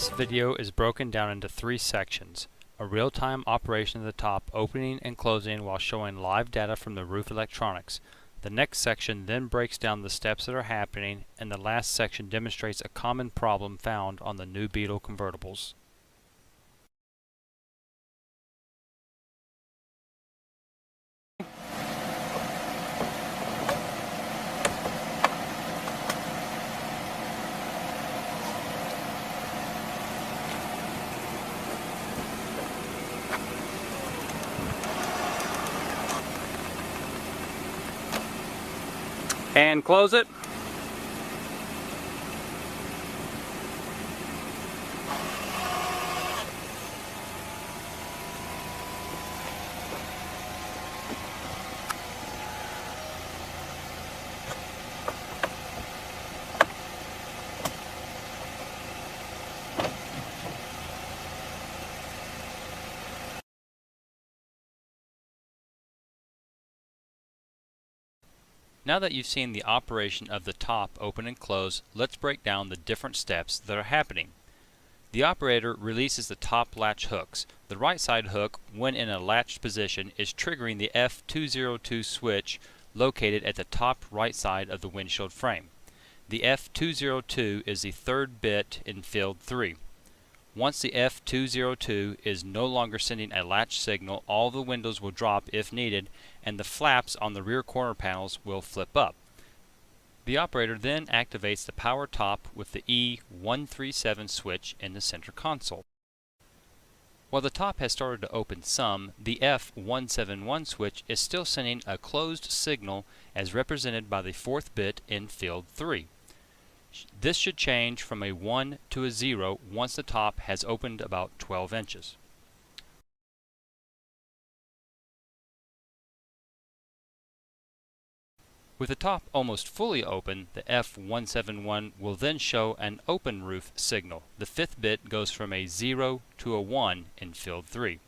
This video is broken down into three sections: a real-time operation of the top opening and closing while showing live data from the roof electronics. The next section then breaks down the steps that are happening, and the last section demonstrates a common problem found on the new Beetle convertibles. And close it. Now that you've seen the operation of the top open and close, let's break down the different steps that are happening. The operator releases the top latch hooks. The right side hook, when in a latched position, is triggering the F202 switch located at the top right side of the windshield frame. The F202 is the third bit in field 3. Once the F202 is no longer sending a latch signal, all the windows will drop if needed, and the flaps on the rear corner panels will flip up. The operator then activates the power top with the E137 switch in the center console. While the top has started to open some, the F171 switch is still sending a closed signal as represented by the fourth bit in field 3. This should change from a 1 to a 0 once the top has opened about 12 inches. With the top almost fully open, the F171 will then show an open roof signal. The fifth bit goes from a 0 to a 1 in field 3.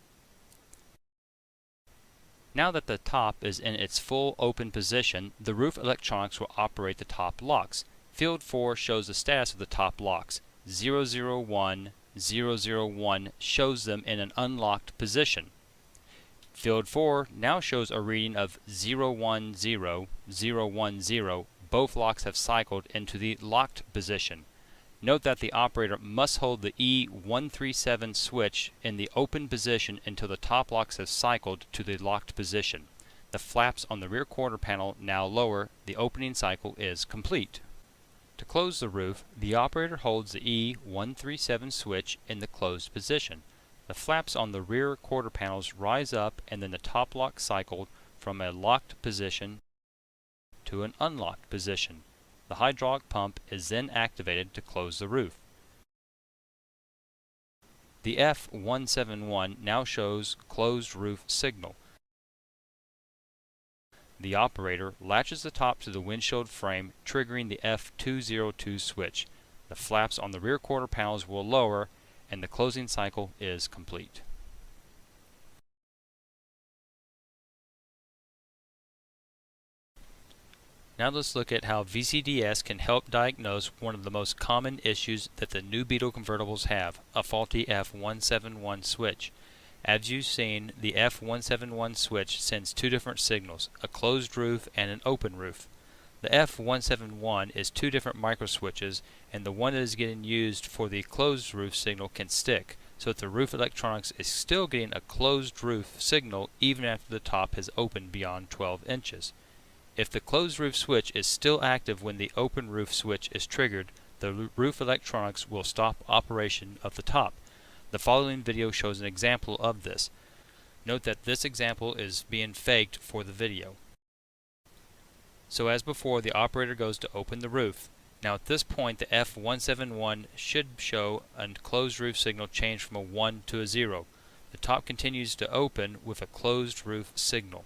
Now that the top is in its full open position, the roof electronics will operate the top locks. Field 4 shows the status of the top locks. 001, 001 shows them in an unlocked position. Field 4 now shows a reading of 010, 010. Both locks have cycled into the locked position. Note that the operator must hold the E137 switch in the open position until the top locks have cycled to the locked position. The flaps on the rear quarter panel now lower. The opening cycle is complete. To close the roof, the operator holds the E137 switch in the closed position. The flaps on the rear quarter panels rise up, and then the top lock cycled from a locked position to an unlocked position. The hydraulic pump is then activated to close the roof. The F171 now shows closed roof signal. The operator latches the top to the windshield frame, triggering the F202 switch. The flaps on the rear quarter panels will lower, and the closing cycle is complete. Now let's look at how VCDS can help diagnose one of the most common issues that the new Beetle convertibles have, a faulty F171 switch. As you've seen, the F171 switch sends two different signals, a closed roof and an open roof. The F171 is two different micro switches, and the one that is getting used for the closed roof signal can stick, so that the roof electronics is still getting a closed roof signal even after the top has opened beyond 12 inches. If the closed roof switch is still active when the open roof switch is triggered, the roof electronics will stop operation of the top. The following video shows an example of this. Note that this example is being faked for the video. So as before, the operator goes to open the roof. Now at this point, the F171 should show a closed roof signal change from a 1 to a 0. The top continues to open with a closed roof signal.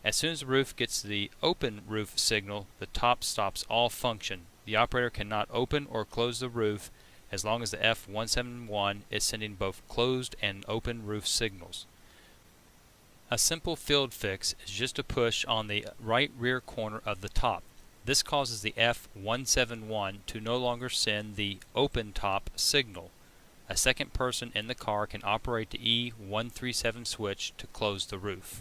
As soon as the roof gets the open roof signal, the top stops all function. The operator cannot open or close the roof as long as the F171 is sending both closed and open roof signals. A simple field fix is just to push on the right rear corner of the top. This causes the F171 to no longer send the open top signal. A second person in the car can operate the E137 switch to close the roof.